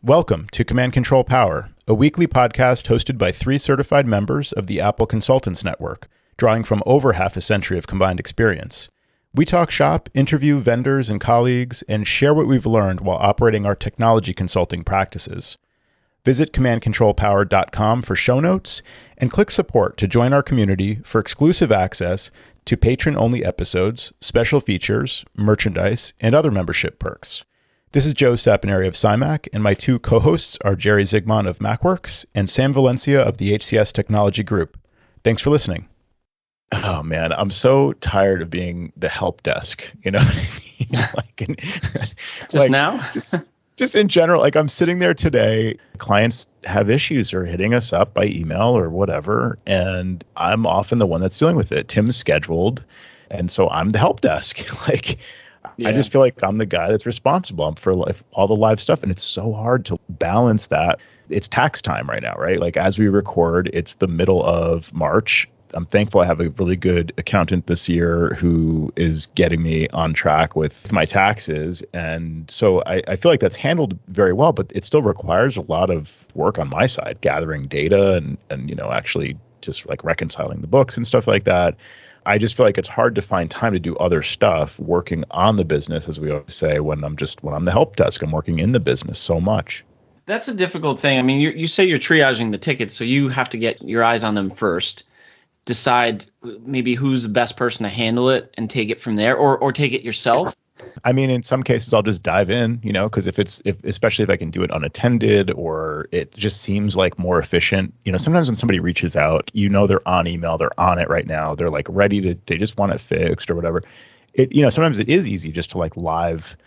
Welcome to Command Control Power, a weekly podcast hosted by 3 certified members of the Apple Consultants Network, drawing from over half a century of combined experience. We talk shop, interview vendors and colleagues, and share what we've learned while operating our technology consulting practices. Visit commandcontrolpower.com for show notes and click support to join our community for exclusive access to patron-only episodes, special features, merchandise, and other membership perks. This is Joe Saponari of SciMac, and my 2 co-hosts are Jerry Zigman of MacWorks and Sam Valencia of the HCS Technology Group. Thanks for listening. Oh man, I'm so tired of being the help desk. You know what I mean? Now? Just in general, I'm sitting there today, clients have issues or hitting us up by email or whatever, and I'm often the one that's dealing with it. Tim's scheduled, and so I'm the help desk. I just feel like I'm the guy that's responsible for all the live stuff, and it's so hard to balance that. It's tax time right now, right? As we record, it's the middle of March. I'm thankful I have a really good accountant this year who is getting me on track with my taxes. And so I feel like that's handled very well, but it still requires a lot of work on my side, gathering data and actually just reconciling the books and stuff like that. I just feel like it's hard to find time to do other stuff working on the business, as we always say, when I'm the help desk. I'm working in the business so much. That's a difficult thing. I mean, you say you're triaging the tickets, so you have to get your eyes on them first. Decide maybe who's the best person to handle it and take it from there, or take it yourself. I mean, in some cases, I'll just dive in, because especially if I can do it unattended, or it just seems like more efficient. Sometimes when somebody reaches out, they're on email, they're on it right now, they're ready they just want it fixed or whatever. Sometimes it is easy just to live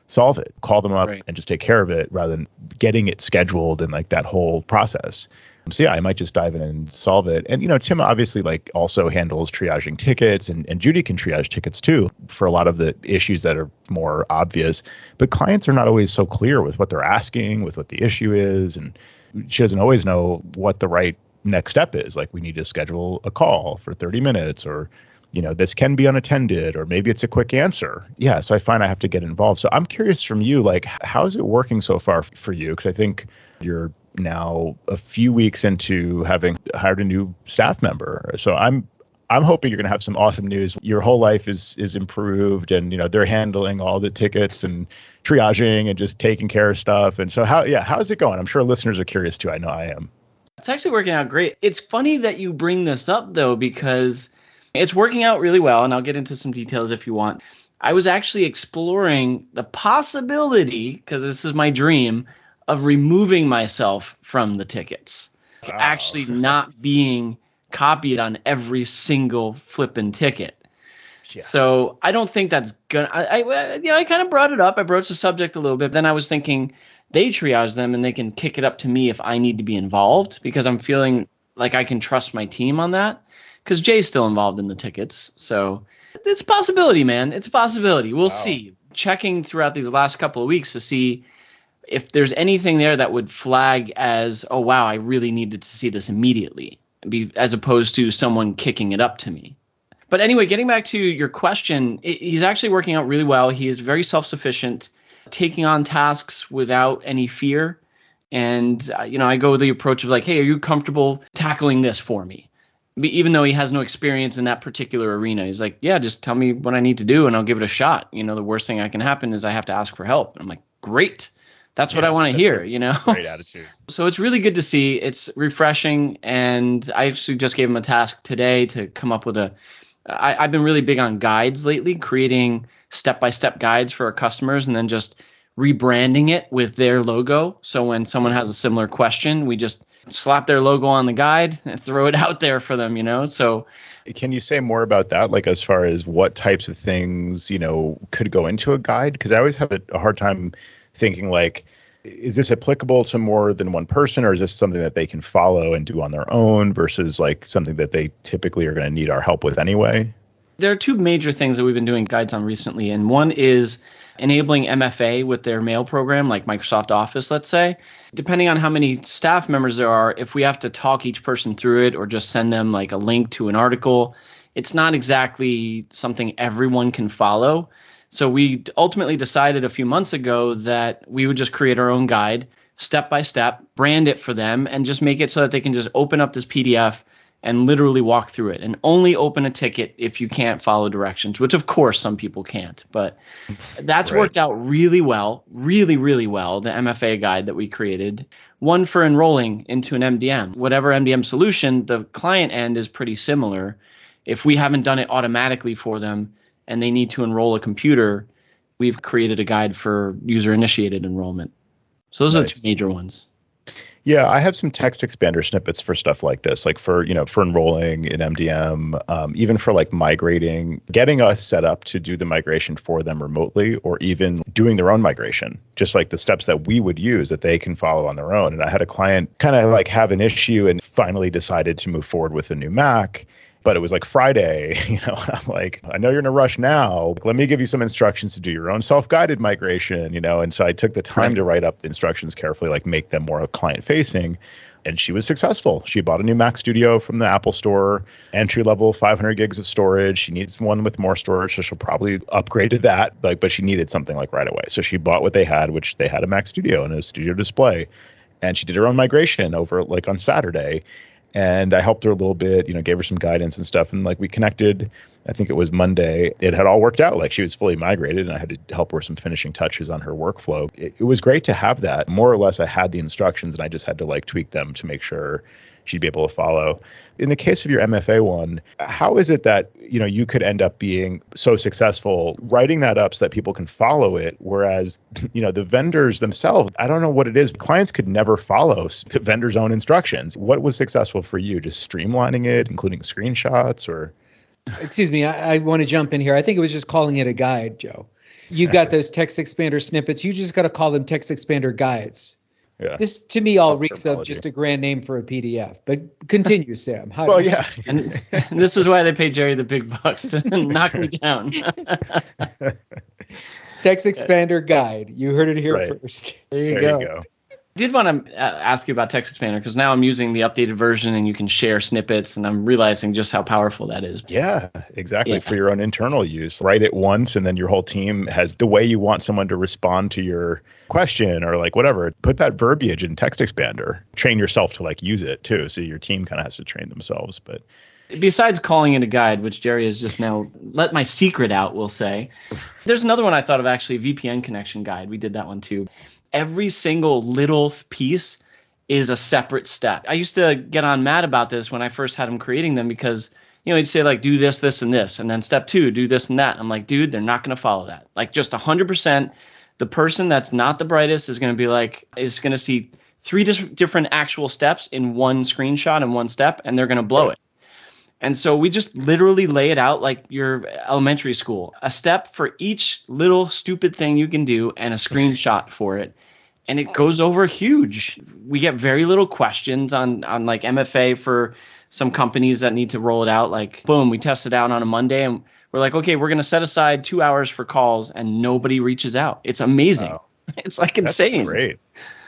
solve it, call them up and just take care of it rather than getting it scheduled and that whole process. So yeah, I might just dive in and solve it. And, Tim obviously also handles triaging tickets, and Judy can triage tickets too for a lot of the issues that are more obvious. But clients are not always so clear with what they're asking, with what the issue is. And she doesn't always know what the right next step is. We need to schedule a call for 30 minutes or, this can be unattended, or maybe it's a quick answer. Yeah. So I find I have to get involved. So I'm curious from you, how is it working so far for you? Because I think you're now a few weeks into having hired a new staff member. So I'm hoping you're going to have some awesome news. Your whole life is improved, and they're handling all the tickets and triaging and just taking care of stuff. And so how's it going? I'm sure listeners are curious too. I know I am. It's actually working out great. It's funny that you bring this up though, because it's working out really well, and I'll get into some details if you want. I was actually exploring the possibility, because this is my dream, of removing myself from the tickets, actually not being copied on every single flipping ticket. Yeah. So I don't think that's gonna. I kind of brought it up. I broached the subject a little bit. Then I was thinking they triage them and they can kick it up to me if I need to be involved, because I'm feeling like I can trust my team on that. Because Jay's still involved in the tickets, so it's a possibility, man. It's a possibility. We'll see. Checking throughout these last couple of weeks to see if there's anything there that would flag as, oh, wow, I really needed to see this immediately, as opposed to someone kicking it up to me. But anyway, getting back to your question, he's actually working out really well. He is very self-sufficient, taking on tasks without any fear. And, I go with the approach of hey, are you comfortable tackling this for me? Even though he has no experience in that particular arena, he's yeah, just tell me what I need to do and I'll give it a shot. The worst thing that can happen is I have to ask for help. And I'm great. That's what I want to hear, Great attitude. So it's really good to see. It's refreshing. And I actually just gave him a task today to come up with I've been really big on guides lately, creating step-by-step guides for our customers and then just rebranding it with their logo. So when someone has a similar question, we just slap their logo on the guide and throw it out there for them, So can you say more about that? As far as what types of things, could go into a guide? Because I always have a hard time thinking is this applicable to more than one person, or is this something that they can follow and do on their own versus something that they typically are going to need our help with anyway? There are 2 major things that we've been doing guides on recently. And one is enabling MFA with their mail program, like Microsoft Office, let's say. Depending on how many staff members there are, if we have to talk each person through it or just send them a link to an article, it's not exactly something everyone can follow. So we ultimately decided a few months ago that we would just create our own guide step by step, brand it for them, and just make it so that they can just open up this PDF and literally walk through it, and only open a ticket if you can't follow directions, which of course some people can't. But that's worked out really well, really, really well, the MFA guide that we created. One for enrolling into an MDM. Whatever MDM solution, the client end is pretty similar. If we haven't done it automatically for them and they need to enroll a computer, we've created a guide for user-initiated enrollment. So those are the two major ones. Yeah, I have some TextExpander snippets for stuff like this, like for enrolling in MDM, even for like migrating, getting us set up to do the migration for them remotely, or even doing their own migration, just like the steps that we would use that they can follow on their own. And I had a client kind of like have an issue and finally decided to move forward with a new Mac. But it was like Friday, I'm like, I know you're in a rush now. Let me give you some instructions to do your own self-guided migration, And so I took the time to write up the instructions carefully, like make them more client-facing. And she was successful. She bought a new Mac Studio from the Apple Store, entry-level 500 gigs of storage. She needs one with more storage, so she'll probably upgrade to that. But she needed something like right away. So she bought what they had, which they had a Mac Studio and a Studio Display. And she did her own migration over like on Saturday. And I helped her a little bit, gave her some guidance and stuff. And like we connected, I think it was Monday. It had all worked out. Like she was fully migrated and I had to help her with some finishing touches on her workflow. It was great to have that. More or less, I had the instructions and I just had to like tweak them to make sure she'd be able to follow. In the case of your MFA one, how is it that, you could end up being so successful writing that up so that people can follow it? Whereas, the vendors themselves, I don't know what it is. Clients could never follow the vendor's own instructions. What was successful for you? Just streamlining it, including screenshots or? Excuse me, I want to jump in here. I think it was just calling it a guide, Joe. You got those TextExpander snippets. You just got to call them TextExpander guides. Yeah. This, to me, all reeks of just a grand name for a PDF. But continue, Sam. And this is why they pay Jerry the big bucks to knock me down. TextExpander guide. You heard it here first. There you go. I did want to ask you about TextExpander because now I'm using the updated version and you can share snippets and I'm realizing just how powerful that is. Yeah, exactly. Yeah. For your own internal use. Write it once and then your whole team has the way you want someone to respond to your question or like whatever. Put that verbiage in TextExpander. Train yourself to like use it too. So your team kind of has to train themselves. But besides calling it a guide, which Jerry has just now let my secret out, we'll say, there's another one I thought of actually, VPN connection guide. We did that one too. Every single little piece is a separate step. I used to get on Matt about this when I first had him creating them because, he'd say like, do this, this, and this. And then step 2, do this and that. I'm like, dude, they're not going to follow that. Like just 100%. The person that's not the brightest is going to see 3 different actual steps in one screenshot and one step, and they're going to blow it. And so we just literally lay it out like your elementary school, a step for each little stupid thing you can do and a screenshot for it. And it goes over huge. We get very little questions on like MFA for some companies that need to roll it out. Like, boom, we test it out on a Monday and we're like, okay, we're going to set aside 2 hours for calls and nobody reaches out. It's amazing. Wow. It's like insane. That's great.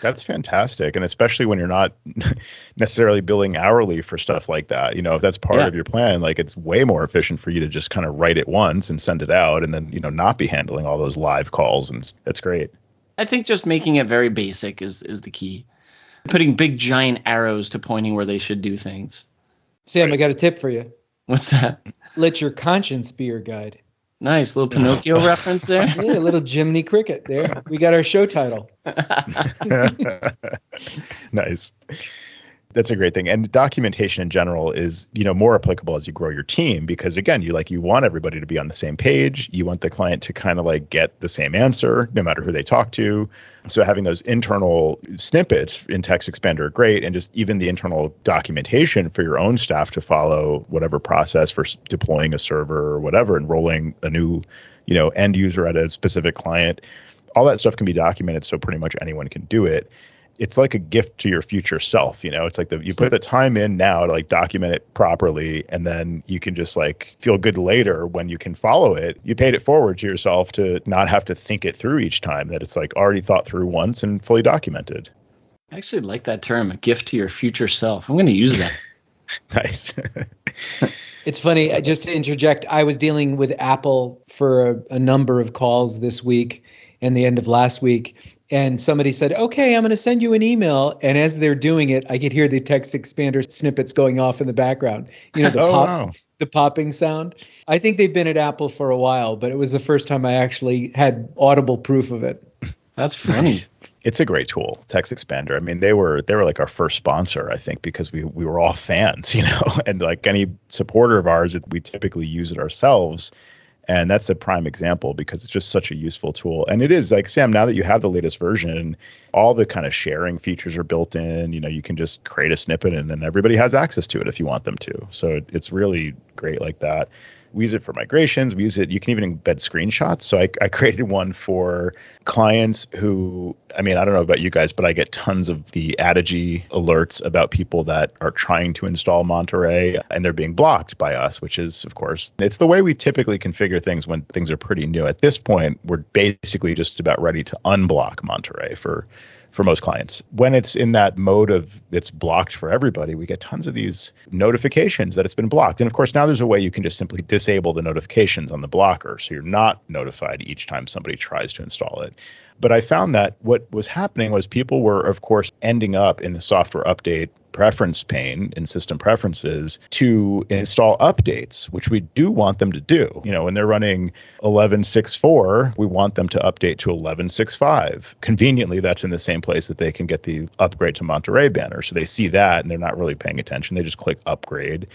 That's fantastic. And especially when you're not necessarily billing hourly for stuff like that, if that's part of your plan, like it's way more efficient for you to just kind of write it once and send it out and then, not be handling all those live calls. And that's great. I think just making it very basic is the key. Putting big giant arrows to pointing where they should do things. Sam, I got a tip for you. What's that? Let your conscience be your guide. Nice little Pinocchio reference there. Yeah, a little Jiminy Cricket there. We got our show title. Nice. That's a great thing. And documentation in general is, more applicable as you grow your team because again, you want everybody to be on the same page. You want the client to kind of like get the same answer no matter who they talk to. So having those internal snippets in TextExpander are great. And just even the internal documentation for your own staff to follow whatever process for deploying a server or whatever, enrolling a new, end user at a specific client, all that stuff can be documented. So pretty much anyone can do it. It's like a gift to your future self, It's like you put the time in now to like document it properly, and then you can just like feel good later when you can follow it. You paid it forward to yourself to not have to think it through each time, that it's like already thought through once and fully documented. I actually like that term, a gift to your future self. I'm going to use that. Nice. It's funny, just to interject, I was dealing with Apple for a number of calls this week and the end of last week. And somebody said, okay, I'm going to send you an email. And as they're doing it, I could hear the TextExpander snippets going off in the background. You know, the popping sound. I think they've been at Apple for a while, but it was the first time I actually had audible proof of it. That's funny. It's a great tool, TextExpander. I mean, they were like our first sponsor, I think, because we were all fans, you know, and like any supporter of ours, we typically use it ourselves. And that's a prime example because it's just such a useful tool. And it is like, Sam, now that you have the latest version, all the kind of sharing features are built in. You know, you can just create a snippet and then everybody has access to it if you want them to. So it's really great like that. We use it for migrations. We use it. You can even embed screenshots. So I created one for clients who, I mean, I don't know about you guys, but I get tons of the Adigy alerts about people that are trying to install Monterey and they're being blocked by us, which is, of course, it's the way we typically configure things when things are pretty new. At this point, we're basically just about ready to unblock Monterey for most clients. When it's in that mode of it's blocked for everybody, we get tons of these notifications that it's been blocked. And of course, now there's a way you can just simply disable the notifications on the blocker. So you're not notified each time somebody tries to install it. But I found that what was happening was people were, of course, ending up in the software update preference pane in system preferences to install updates, which we do want them to do. You know, when they're running 11.6.4, we want them to update to 11.6.5. Conveniently, that's in the same place that they can get the upgrade to Monterey banner. So they see that and they're not really paying attention. They just click upgrade.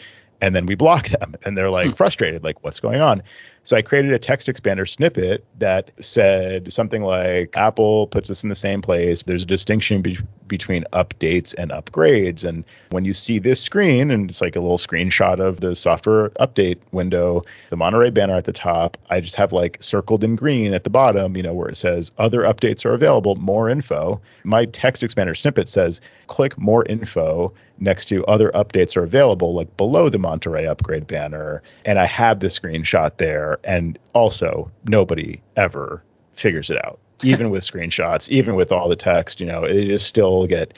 And then we block them and they're like frustrated, like, what's going on? So I created a TextExpander snippet that said something like, Apple puts us in the same place. There's a distinction between updates and upgrades. And when you see this screen, and it's like a little screenshot of the software update window, the Monterey banner at the top, I just have like circled in green at the bottom, you know, where it says other updates are available, more info. My TextExpander snippet says, click more info next to other updates are available, like below the Monterey upgrade banner. And I have the screenshot there. And also, nobody ever figures it out, even with screenshots, even with all the text, you know, they just still get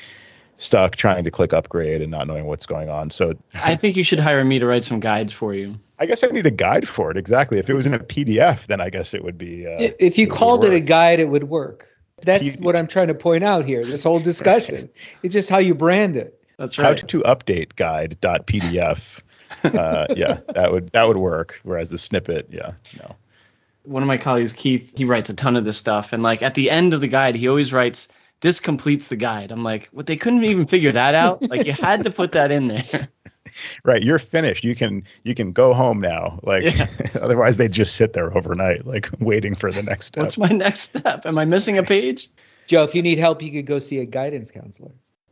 stuck trying to click upgrade and not knowing what's going on. So I think you should hire me to write some guides for you. I guess I need a guide for it. Exactly. If it was in a PDF, then I guess it would be. If you called it a guide, it would work. That's what I'm trying to point out here, this whole discussion. It's just how you brand it. That's right. How to update guide.pdf. Yeah, that would work. Whereas the snippet, no. One of my colleagues, Keith, he writes a ton of this stuff. And like at the end of the guide, he always writes, this completes the guide. I'm like, what? They couldn't even figure that out? Like you had to put that in there. Right. You're finished. You can go home now. Like otherwise they just sit there overnight, like waiting for the next step. What's my next step? Am I missing a page? Joe, if you need help, you could go see a guidance counselor.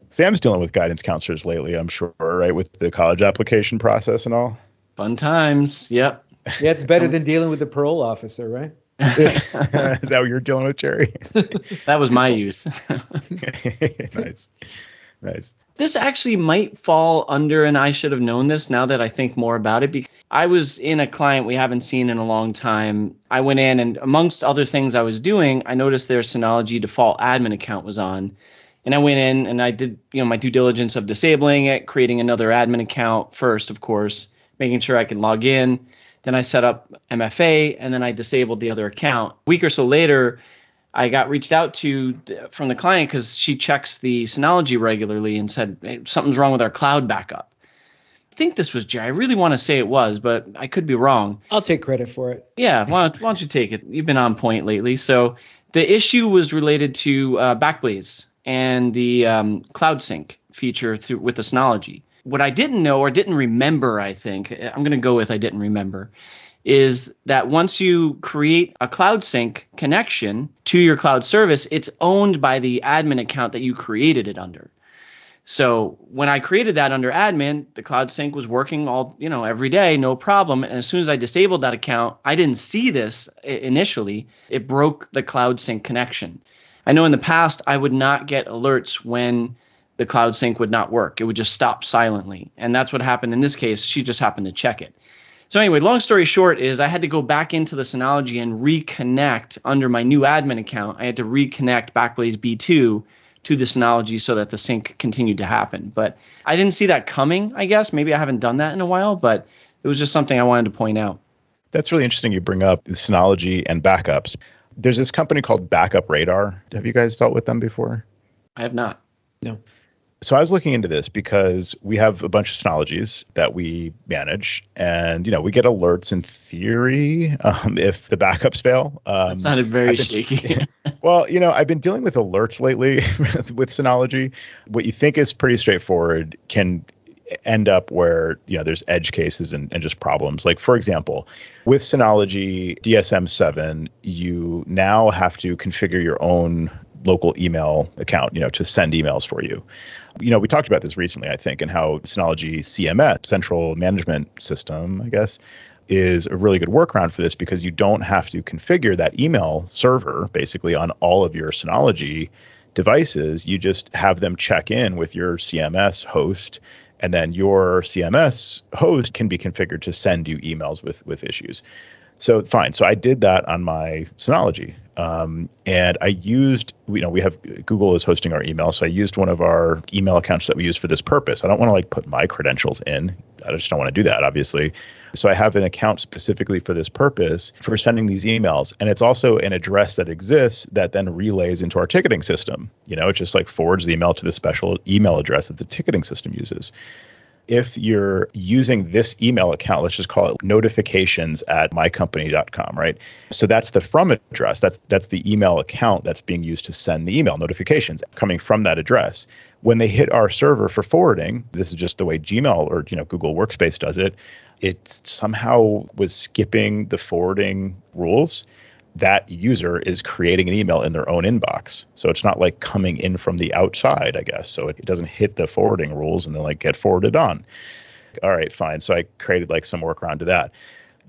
Sam's dealing with guidance counselors lately, I'm sure, right? With the college application process and all. Fun times. Yep. Yeah, it's better than dealing with the parole officer, right? Is that what you're dealing with, Jerry? That was my youth. Nice. This actually might fall under, and I should have known this now that I think more about it, because I was in a client we haven't seen in a long time. I went in and amongst other things I was doing, I noticed their Synology default admin account was on. And I went in and I did, my due diligence of disabling it, creating another admin account first, of course, making sure I could log in. Then I set up MFA and then I disabled the other account. A week or so later, I got reached out to from the client because she checks the Synology regularly and said, hey, something's wrong with our cloud backup. I think this was Jerry. I really want to say it was, but I could be wrong. I'll take credit for it. Yeah, why don't you take it? You've been on point lately. So the issue was related to Backblaze and the Cloud Sync feature with the Synology. What I didn't know or didn't remember, I think, I'm going to go with I didn't remember, is that once you create a Cloud Sync connection to your cloud service, it's owned by the admin account that you created it under. So when I created that under admin, the Cloud Sync was working every day, no problem. And as soon as I disabled that account, I didn't see this initially. It broke the Cloud Sync connection. I know in the past, I would not get alerts when the Cloud Sync would not work. It would just stop silently. And that's what happened in this case. She just happened to check it. So anyway, long story short is I had to go back into the Synology and reconnect under my new admin account. I had to reconnect Backblaze B2 to the Synology so that the sync continued to happen. But I didn't see that coming, I guess. Maybe I haven't done that in a while, but it was just something I wanted to point out. That's really interesting you bring up the Synology and backups. There's this company called Backup Radar. Have you guys dealt with them before? I have not. No. So I was looking into this because we have a bunch of Synologies that we manage, and we get alerts in theory if the backups fail. That sounded very shaky. Well, I've been dealing with alerts lately with Synology. What you think is pretty straightforward can end up where there's edge cases and just problems. Like, for example, with Synology DSM-7, you now have to configure your own local email account, to send emails for you. We talked about this recently, I think, and how Synology CMS, Central Management System, I guess, is a really good workaround for this because you don't have to configure that email server basically on all of your Synology devices. You just have them check in with your CMS host, and then your CMS host can be configured to send you emails with issues. So fine. So I did that on my Synology. And I used, we have Google is hosting our email. So I used one of our email accounts that we use for this purpose. I don't want to put my credentials in. I just don't want to do that, obviously. So I have an account specifically for this purpose for sending these emails. And it's also an address that exists that then relays into our ticketing system. It just forwards the email to the special email address that the ticketing system uses. If you're using this email account, let's just call it notifications@mycompany.com, right? So that's the from address. That's the email account that's being used to send the email notifications coming from that address. When they hit our server for forwarding, this is just the way Gmail or Google Workspace does it. It somehow was skipping the forwarding rules. That user is creating an email in their own inbox. So it's not coming in from the outside, I guess. So it doesn't hit the forwarding rules and then get forwarded on. All right, fine. So I created some workaround to that.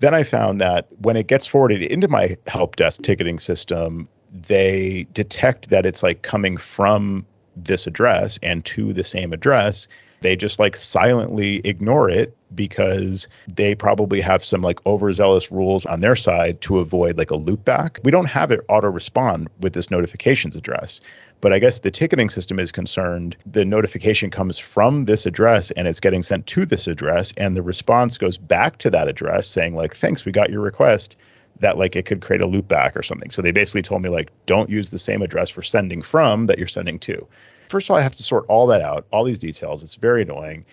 Then I found that when it gets forwarded into my help desk ticketing system, they detect that it's coming from this address and to the same address. They just silently ignore it because they probably have some overzealous rules on their side to avoid a loopback. We don't have it auto respond with this notifications address, but I guess the ticketing system is concerned the notification comes from this address and it's getting sent to this address, and the response goes back to that address saying thanks, we got your request, that it could create a loopback or something. So they basically told me don't use the same address for sending from that you're sending to. First of all, I have to sort all that out, all these details. It's very annoying.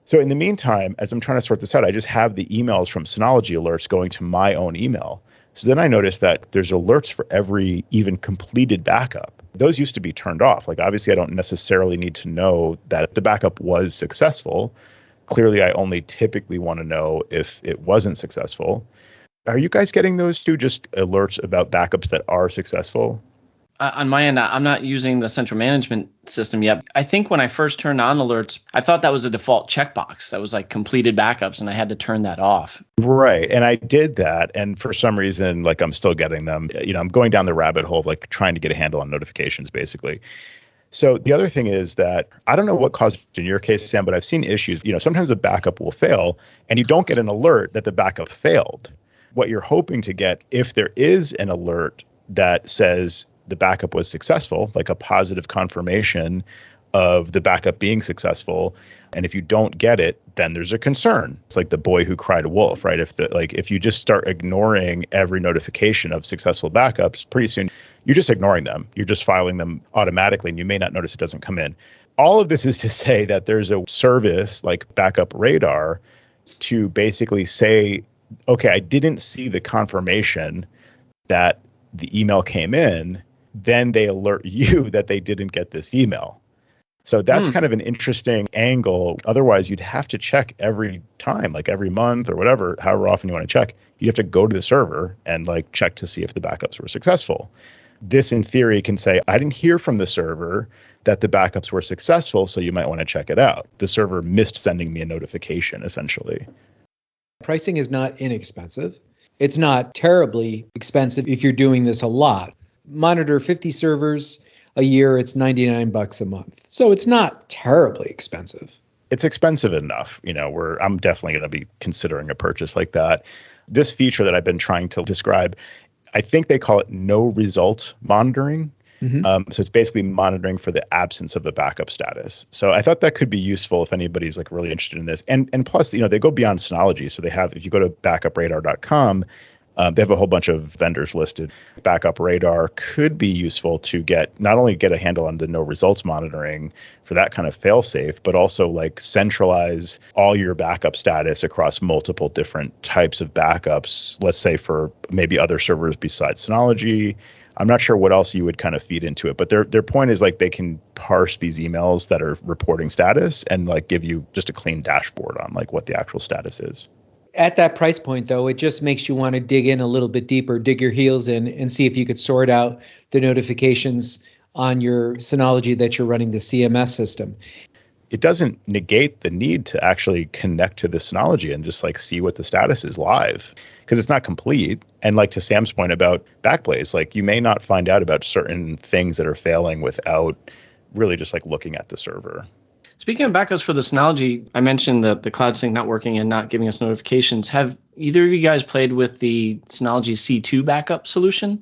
So in the meantime, as I'm trying to sort this out, I just have the emails from Synology alerts going to my own email. So then I noticed that there's alerts for every even completed backup. Those used to be turned off. Obviously, I don't necessarily need to know that the backup was successful. Clearly, I only typically want to know if it wasn't successful. Are you guys getting those too, just alerts about backups that are successful? On my end, I'm not using the central management system yet. I think when I first turned on alerts, I thought that was a default checkbox that was completed backups, and I had to turn that off. Right. And I did that. And for some reason, I'm still getting them. I'm going down the rabbit hole of trying to get a handle on notifications, basically. So the other thing is that I don't know what caused it in your case, Sam, but I've seen issues. Sometimes a backup will fail and you don't get an alert that the backup failed. What you're hoping to get, if there is an alert that says the backup was successful, a positive confirmation of the backup being successful. And if you don't get it, then there's a concern. It's like the boy who cried wolf, right? If you just start ignoring every notification of successful backups, pretty soon you're just ignoring them. You're just filing them automatically, and you may not notice it doesn't come in. All of this is to say that there's a service like Backup Radar to basically say, okay, I didn't see the confirmation that the email came in. Then they alert you that they didn't get this email. So that's kind of an interesting angle. Otherwise, you'd have to check every time, every month or whatever, however often you want to check. You have to go to the server and check to see if the backups were successful. This, in theory, can say, I didn't hear from the server that the backups were successful, so you might want to check it out. The server missed sending me a notification, essentially. Pricing is not inexpensive. It's not terribly expensive if you're doing this a lot. Monitor 50 servers a year, it's $99 a month. So it's not terribly expensive. It's expensive enough, where I'm definitely going to be considering a purchase like that. This feature that I've been trying to describe, I think they call it no result monitoring. Mm-hmm. So it's basically monitoring for the absence of a backup status. So I thought that could be useful if anybody's really interested in this. And plus, they go beyond Synology. So they have, if you go to backupradar.com, They have a whole bunch of vendors listed. Backup Radar could be useful to not only get a handle on the no results monitoring for that kind of fail safe, but also like centralize all your backup status across multiple different types of backups, let's say for maybe other servers besides Synology. I'm not sure what else you would kind of feed into it, but their point is like they can parse these emails that are reporting status and like give you just a clean dashboard on like what the actual status is. At that price point, though, it just makes you want to dig in a little bit deeper, dig your heels in, and see if you could sort out the notifications on your Synology that you're running the CMS system. It doesn't negate the need to actually connect to the Synology and just like see what the status is live, because it's not complete. And like to Sam's point about Backblaze, like you may not find out about certain things that are failing without really just like looking at the server. Speaking of backups for the Synology, I mentioned the Cloud Sync not working and not giving us notifications. Have either of you guys played with the Synology C2 backup solution?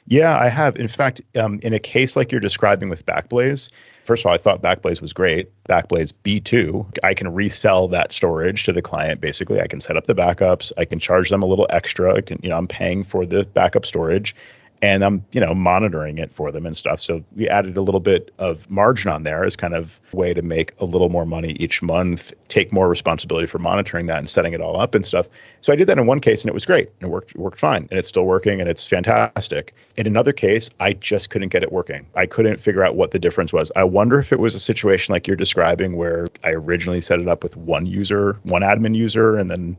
Yeah, I have. In fact, in a case like you're describing with Backblaze, first of all, I thought Backblaze was great. Backblaze B2, I can resell that storage to the client. Basically, I can set up the backups. I can charge them a little extra. I'm paying for the backup storage, and I'm, monitoring it for them and stuff. So we added a little bit of margin on there as kind of a way to make a little more money each month, take more responsibility for monitoring that and setting it all up and stuff. So I did that in one case and it was great. And it worked fine. And it's still working and it's fantastic. In another case, I just couldn't get it working. I couldn't figure out what the difference was. I wonder if it was a situation like you're describing where I originally set it up with one admin user, and then,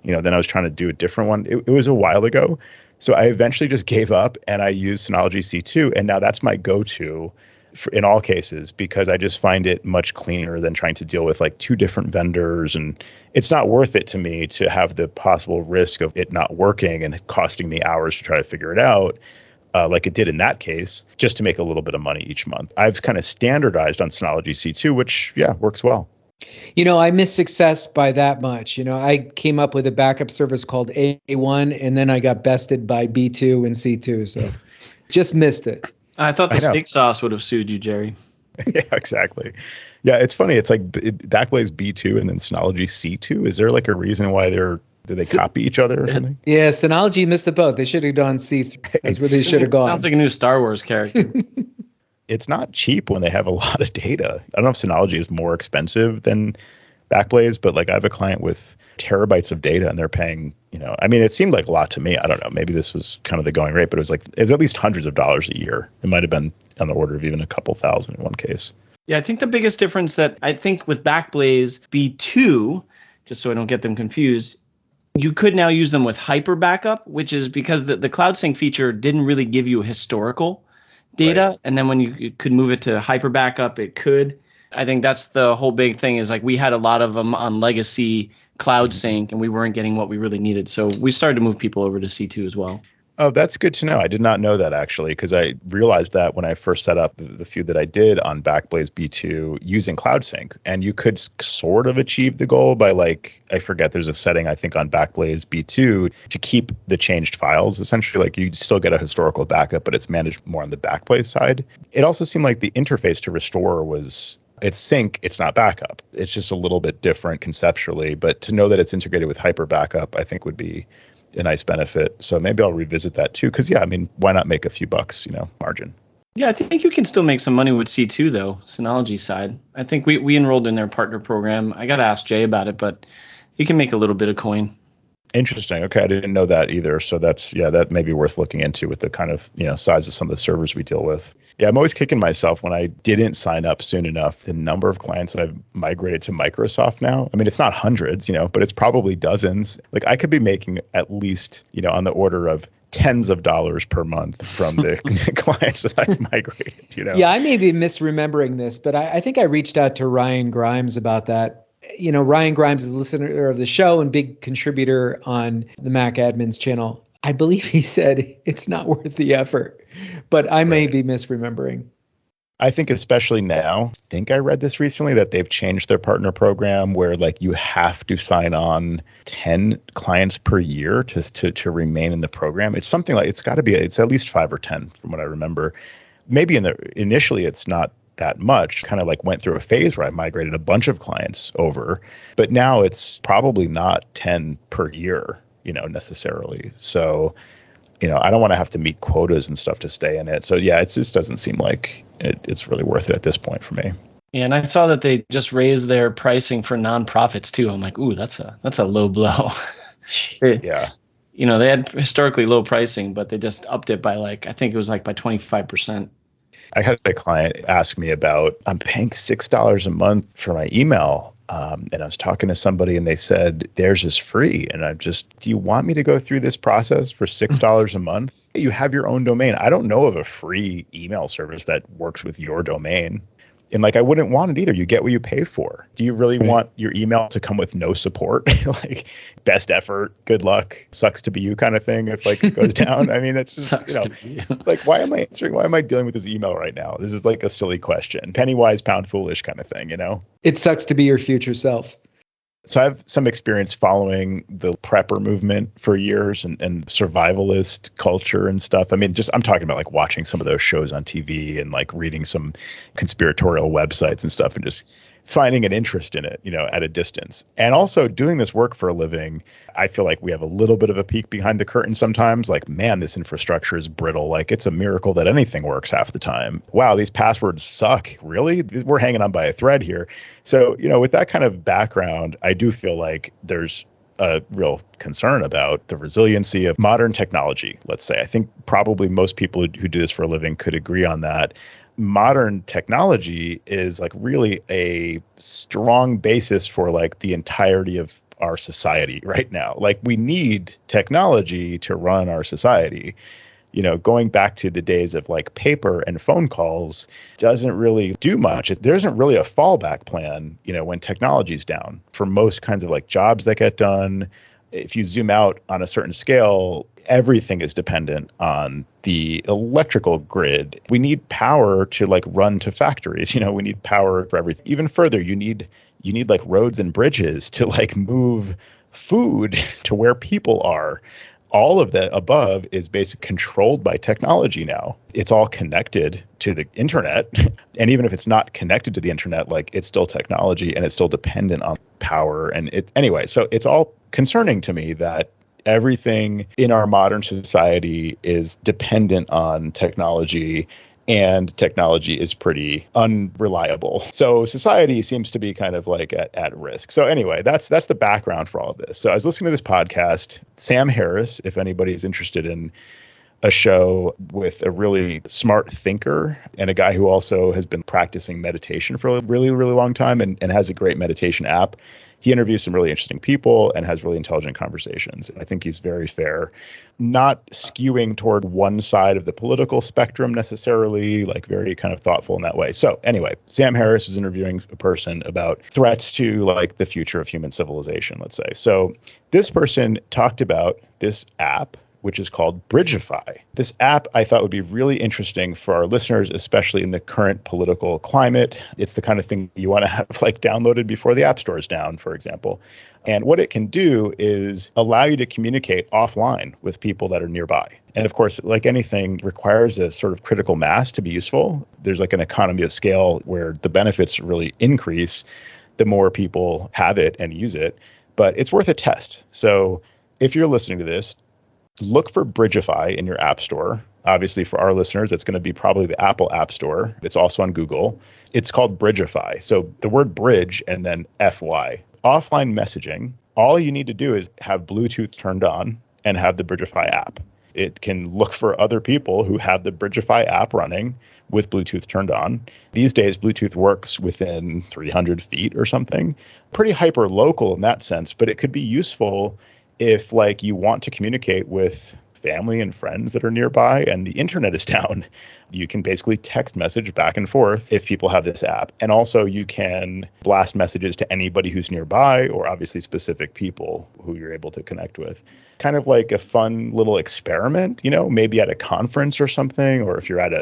then I was trying to do a different one. It was a while ago. So I eventually just gave up and I used Synology C2. And now that's my go-to in all cases, because I just find it much cleaner than trying to deal with like two different vendors. And it's not worth it to me to have the possible risk of it not working and costing me hours to try to figure it out, like it did in that case, just to make a little bit of money each month. I've kind of standardized on Synology C2, which, works well. I missed success by that much. I came up with a backup service called A1, and then I got bested by B2 and C2. So just missed it. I thought the steak sauce would have sued you, Jerry. Yeah, exactly. Yeah, it's funny. It's like Backblaze B2 and then Synology C2. Is there like a reason why do they copy each other or something? Yeah, Synology missed the boat. They should have done C3. That's where they should have gone. Sounds like a new Star Wars character. It's not cheap when they have a lot of data. I don't know if Synology is more expensive than Backblaze, but like I have a client with terabytes of data and they're paying, it seemed like a lot to me. I don't know. Maybe this was kind of the going rate, but it was at least hundreds of dollars a year. It might have been on the order of even a couple thousand in one case. Yeah, I think the biggest difference that I think with Backblaze B2, just so I don't get them confused, you could now use them with hyper backup, which is because the Cloud Sync feature didn't really give you historical data. Right. And then when you could move it to hyper backup, it could. I think that's the whole big thing is like we had a lot of them on legacy Cloud Sync and we weren't getting what we really needed. So we started to move people over to C2 as well. Oh, that's good to know. I did not know that actually, because I realized that when I first set up the few that I did on Backblaze B2 using Cloud Sync, and you could sort of achieve the goal by I forget, there's a setting I think on Backblaze B2 to keep the changed files. Essentially, like you still get a historical backup, but it's managed more on the Backblaze side. It also seemed like the interface to restore it's sync, it's not backup. It's just a little bit different conceptually, but to know that it's integrated with hyper backup, I think would be a nice benefit. So maybe I'll revisit that too. Because why not make a few bucks, margin? Yeah, I think you can still make some money with C2 though, Synology side. I think we enrolled in their partner program. I got to ask Jay about it, but you can make a little bit of coin. Interesting. Okay, I didn't know that either. So that may be worth looking into with the kind of size of some of the servers we deal with. Yeah, I'm always kicking myself when I didn't sign up soon enough. The number of clients I've migrated to Microsoft now, it's not hundreds, but it's probably dozens. Like I could be making at least, on the order of tens of dollars per month from the clients that I've migrated, Yeah, I may be misremembering this, but I think I reached out to Ryan Grimes about that. Ryan Grimes is a listener of the show and big contributor on the Mac Admins channel. I believe he said it's not worth the effort, but I may be misremembering. I think especially now, I think I read this recently that they've changed their partner program where you have to sign on 10 clients per year to remain in the program. It's something like, it's at least 5 or 10 from what I remember. Maybe initially it's not that much, kind of went through a phase where I migrated a bunch of clients over, but now it's probably not 10 per year. necessarily. So, I don't want to have to meet quotas and stuff to stay in it. So yeah, it just doesn't seem like it's really worth it at this point for me. Yeah, and I saw that they just raised their pricing for nonprofits too. I'm like, ooh, that's a low blow. Yeah. They had historically low pricing, but they just upped it by I think it was by 25%. I had a client ask me about, I'm paying $6 a month for my email. And I was talking to somebody and they said, theirs is free. And do you want me to go through this process for $6 a month? You have your own domain. I don't know of a free email service that works with your domain. And I wouldn't want it either. You get what you pay for. Do you really want your email to come with no support? Best effort, good luck, sucks to be you kind of thing if it goes down? I mean, it's sucks to be you. Why am I answering? Why am I dealing with this email right now? This is a silly question. Penny wise, pound foolish kind of thing, It sucks to be your future self. So I have some experience following the prepper movement for years and survivalist culture and stuff. I mean, I'm talking about watching some of those shows on TV and reading some conspiratorial websites and stuff and just finding an interest in it, at a distance. And also doing this work for a living, I feel like we have a little bit of a peek behind the curtain sometimes. Man, this infrastructure is brittle. It's a miracle that anything works half the time. Wow, these passwords suck. Really? We're hanging on by a thread here. So, with that kind of background, I do feel like there's a real concern about the resiliency of modern technology, let's say. I think probably most people who do this for a living could agree on that. Modern technology is really a strong basis for the entirety of our society right now. We need technology to run our society. Going back to the days of paper and phone calls doesn't really do much. There isn't really a fallback plan, when technology's down for most kinds of jobs that get done. If you zoom out on a certain scale, everything is dependent on the electrical grid. We need power to run to factories. We need power for everything. Even further, you need roads and bridges to move food to where people are. All of that above is basically controlled by technology now. It's all connected to the internet. And even if it's not connected to the internet, it's still technology and it's still dependent on power. Anyway, so it's all concerning to me that everything in our modern society is dependent on technology, and technology is pretty unreliable. So society seems to be kind of at risk. So anyway, that's the background for all of this. So I was listening to this podcast, Sam Harris, if anybody's interested in a show with a really smart thinker and a guy who also has been practicing meditation for a really, really long time and has a great meditation app. He interviews some really interesting people and has really intelligent conversations. I think he's very fair, not skewing toward one side of the political spectrum necessarily, very kind of thoughtful in that way. So anyway, Sam Harris was interviewing a person about threats to the future of human civilization, let's say. So this person talked about this app, which is called Bridgefy. This app I thought would be really interesting for our listeners, especially in the current political climate. It's the kind of thing you want to have downloaded before the app store is down, for example. And what it can do is allow you to communicate offline with people that are nearby. And of course, like anything, requires a sort of critical mass to be useful. There's an economy of scale where the benefits really increase the more people have it and use it. But it's worth a test. So if you're listening to this, look for Bridgefy in your app store. Obviously, for our listeners, it's going to be probably the Apple App Store. It's also on Google. It's called Bridgefy. So the word bridge and then FY. Offline messaging, all you need to do is have Bluetooth turned on and have the Bridgefy app. It can look for other people who have the Bridgefy app running with Bluetooth turned on. These days, Bluetooth works within 300 feet or something. Pretty hyper local in that sense, but it could be useful if you want to communicate with family and friends that are nearby and the internet is down. You can basically text message back and forth if people have this app. And also you can blast messages to anybody who's nearby or obviously specific people who you're able to connect with. Kind of a fun little experiment, maybe at a conference or something, or if you're at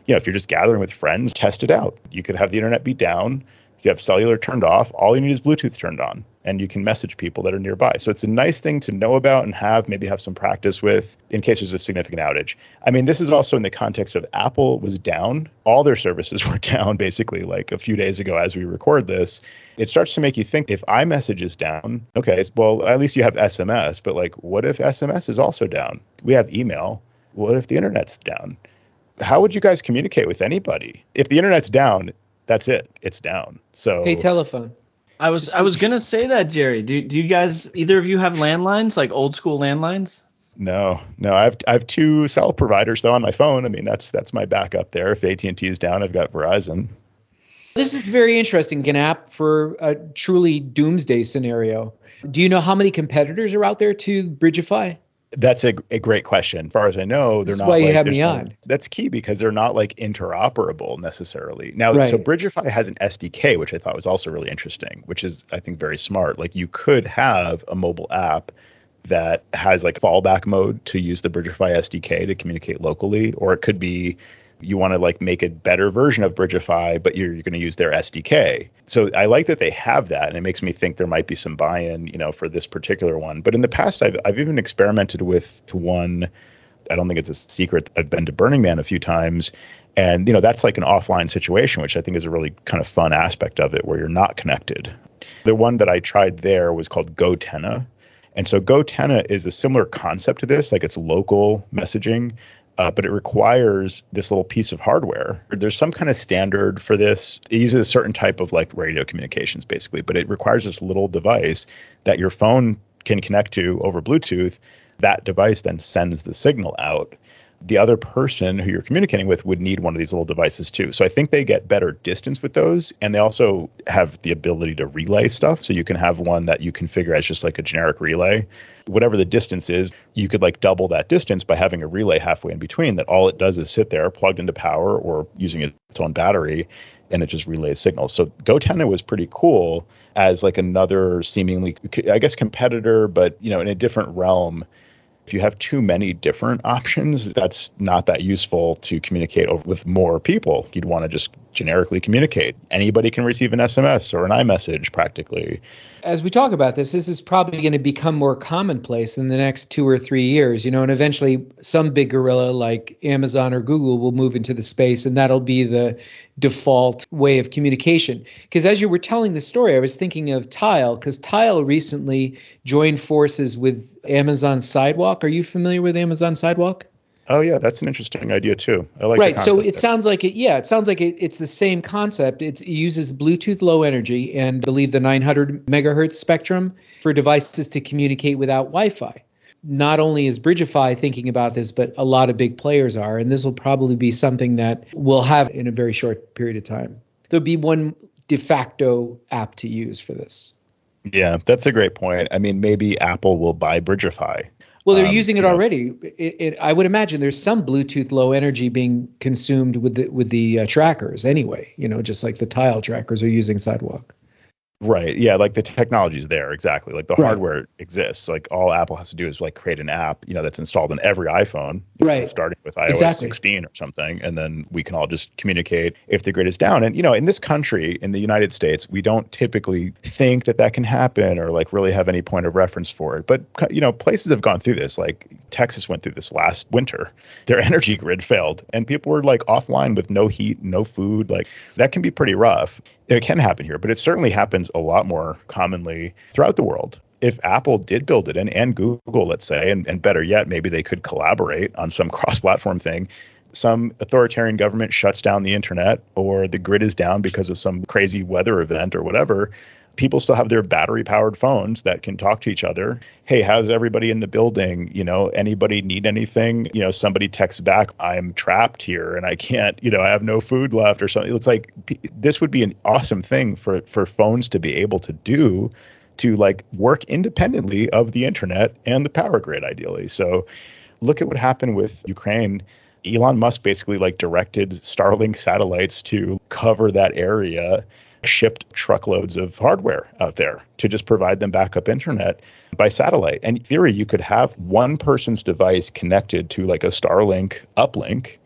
if you're just gathering with friends, test it out. You could have the internet be down. If you have cellular turned off, all you need is Bluetooth turned on. and you can message people that are nearby. So it's a nice thing to know about and maybe have some practice with in case there's a significant outage. I mean, this is also in the context of Apple was down. All their services were down basically like a few days ago as we record this. It starts to make you think, if iMessage is down, okay, well, at least you have SMS, but like, what if SMS is also down? We have email. What if the internet's down? How would you guys communicate with anybody? If the internet's down, that's it. It's down. So hey, telephone. I was gonna say that, Jerry. Do you guys, either of you, have landlines, like old school landlines? No. I have two cell providers though on my phone. I mean, that's my backup there. If AT&T is down, I've got Verizon. This is very interesting. An app for a truly doomsday scenario. Do you know how many competitors are out there to Bridgefy? That's a great question. As far as I know, they're not. That's why you have me on. That's key because they're not like interoperable necessarily. Now, right. So Bridgefy has an SDK, which I thought was also really interesting, which is, I think, very smart. Like you could have a mobile app that has like fallback mode to use the Bridgefy SDK to communicate locally, or it could be you want to like make a better version of Bridgefy, but you're going to use their SDK. So I like that they have that, and it makes me think there might be some buy-in, for this particular one. But in the past, I've even experimented with one. I don't think it's a secret. I've been to Burning Man a few times, and that's like an offline situation, which I think is a really kind of fun aspect of it, where you're not connected. The one that I tried there was called GoTenna, and so GoTenna is a similar concept to this, like it's local messaging. But it requires this little piece of hardware. There's some kind of standard for this. It uses a certain type of like radio communications, basically, but it requires this little device that your phone can connect to over Bluetooth. That device then sends the signal out. The other person who you're communicating with would need one of these little devices too. So I think they get better distance with those. And they also have the ability to relay stuff. So you can have one that you configure as just like a generic relay. Whatever the distance is, you could like double that distance by having a relay halfway in between that all it does is sit there plugged into power or using its own battery, and it just relays signals. So GoTenna was pretty cool as like another seemingly, I guess, competitor, but in a different realm. If you have too many different options, that's not that useful to communicate with more people. You'd want to just generically communicate. Anybody can receive an SMS or an iMessage practically. As we talk about this is probably going to become more commonplace in the next 2 or 3 years, and eventually some big gorilla like Amazon or Google will move into the space, and that'll be the default way of communication. Because as you were telling the story, I was thinking of Tile, because Tile recently joined forces with Amazon Sidewalk. Are you familiar with Amazon Sidewalk? Oh yeah, that's an interesting idea too. I like right. So it sounds like it's the same concept. It uses Bluetooth Low Energy and I believe the 900 megahertz spectrum for devices to communicate without Wi-Fi. Not only is Bridgefy thinking about this, but a lot of big players are, and this will probably be something that we'll have in a very short period of time. There'll be one de facto app to use for this. Yeah, that's a great point. I mean, maybe Apple will buy Bridgefy. Well, they're using it already. I would imagine there's some Bluetooth Low Energy being consumed with the trackers anyway. Just like the Tile trackers are using Sidewalk. Right. Yeah. Like the technology is there. Exactly. Like the hardware exists. Like all Apple has to do is like create an app, that's installed in every iPhone, starting with iOS 16 or something. And then we can all just communicate if the grid is down. And, in this country, in the United States, we don't typically think that can happen or like really have any point of reference for it. But, places have gone through this. Like Texas went through this last winter. Their energy grid failed and people were like offline with no heat, no food. Like that can be pretty rough. It can happen here, but it certainly happens a lot more commonly throughout the world. If Apple did build it in, and Google, let's say, and better yet, maybe they could collaborate on some cross-platform thing. Some authoritarian government shuts down the internet or the grid is down because of some crazy weather event or whatever. People still have their battery-powered phones that can talk to each other. Hey, how's everybody in the building? Anybody need anything? Somebody texts back, I'm trapped here and I can't, I have no food left or something. It's like, this would be an awesome thing for phones to be able to do, to like work independently of the internet and the power grid, ideally. So look at what happened with Ukraine. Elon Musk basically like directed Starlink satellites to cover that area, shipped truckloads of hardware out there to just provide them backup internet by satellite. And in theory, you could have one person's device connected to like a Starlink uplink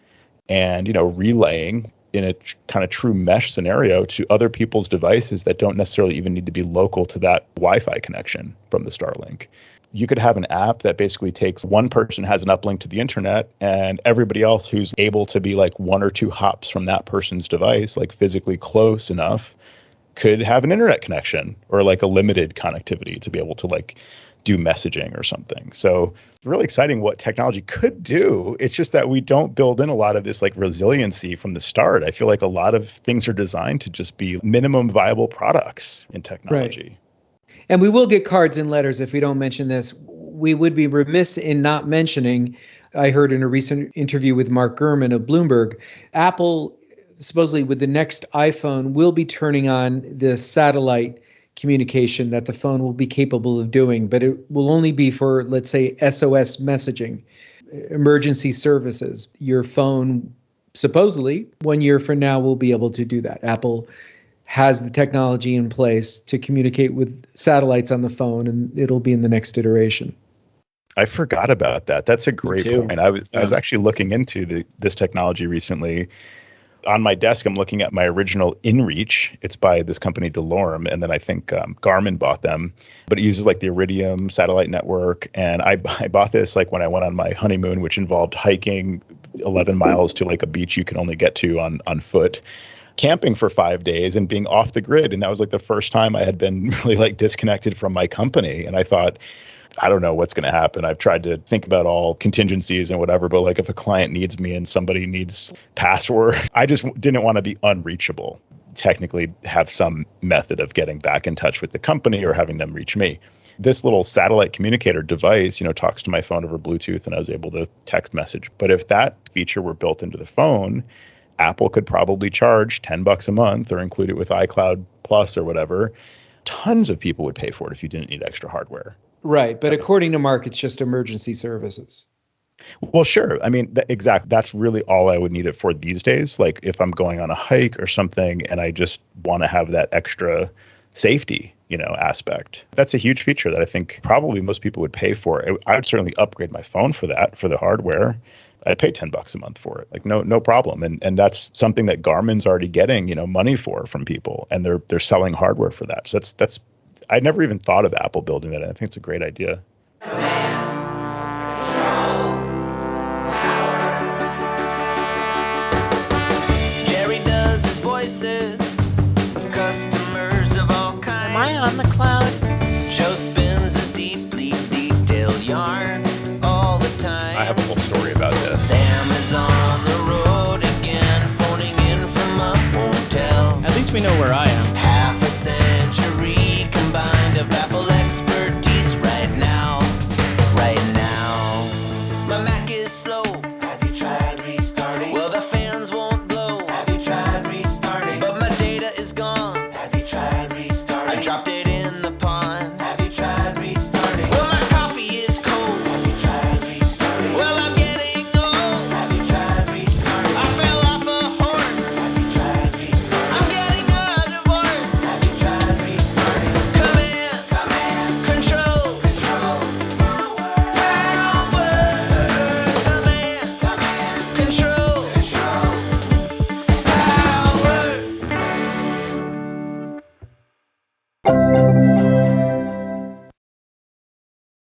and, relaying in a kind of true mesh scenario to other people's devices that don't necessarily even need to be local to that Wi-Fi connection from the Starlink. You could have an app that basically takes one person has an uplink to the internet and everybody else who's able to be like 1 or 2 hops from that person's device, like physically close enough, could have an internet connection or like a limited connectivity to be able to like do messaging or something. So really exciting what technology could do. It's just that we don't build in a lot of this like resiliency from the start. I feel like a lot of things are designed to just be minimum viable products in technology. Right. And we will get cards and letters if we don't mention this. We would be remiss in not mentioning, I heard in a recent interview with Mark Gurman of Bloomberg, Apple supposedly with the next iPhone will be turning on the satellite communication that the phone will be capable of doing, but it will only be for, let's say, SOS messaging, emergency services. Your phone, supposedly, 1 year from now, will be able to do that. Apple has the technology in place to communicate with satellites on the phone, and it'll be in the next iteration. I forgot about that. That's a great point. I was actually looking into this technology recently. On my desk, I'm looking at my original InReach. It's by this company, DeLorme, and then I think Garmin bought them. But it uses like the Iridium satellite network. And I bought this like when I went on my honeymoon, which involved hiking 11 miles to like a beach you can only get to on foot, camping for 5 days and being off the grid. And that was like the first time I had been really like disconnected from my company. And I thought, I don't know what's going to happen. I've tried to think about all contingencies and whatever, but like if a client needs me and somebody needs password, I just didn't want to be unreachable. Technically have some method of getting back in touch with the company or having them reach me. This little satellite communicator device, talks to my phone over Bluetooth and I was able to text message. But if that feature were built into the phone, Apple could probably charge $10 a month or include it with iCloud Plus or whatever. Tons of people would pay for it if you didn't need extra hardware. Right. But according to Mark, it's just emergency services. Well, sure. I mean, that's really all I would need it for these days. Like if I'm going on a hike or something and I just want to have that extra safety, aspect. That's a huge feature that I think probably most people would pay for. I would certainly upgrade my phone for that, for the hardware. I'd pay $10 a month for it. Like no problem. And that's something that Garmin's already getting, money from people, and they're selling hardware for that. So that's I never even thought of Apple building that. I think it's a great idea. Jerry does his voices of customers of all kinds. Am I on the cloud? Joe spins his deeply detailed yarns all the time. I have a whole story about this. Sam is on the road again, phoning in from a hotel. At least we know where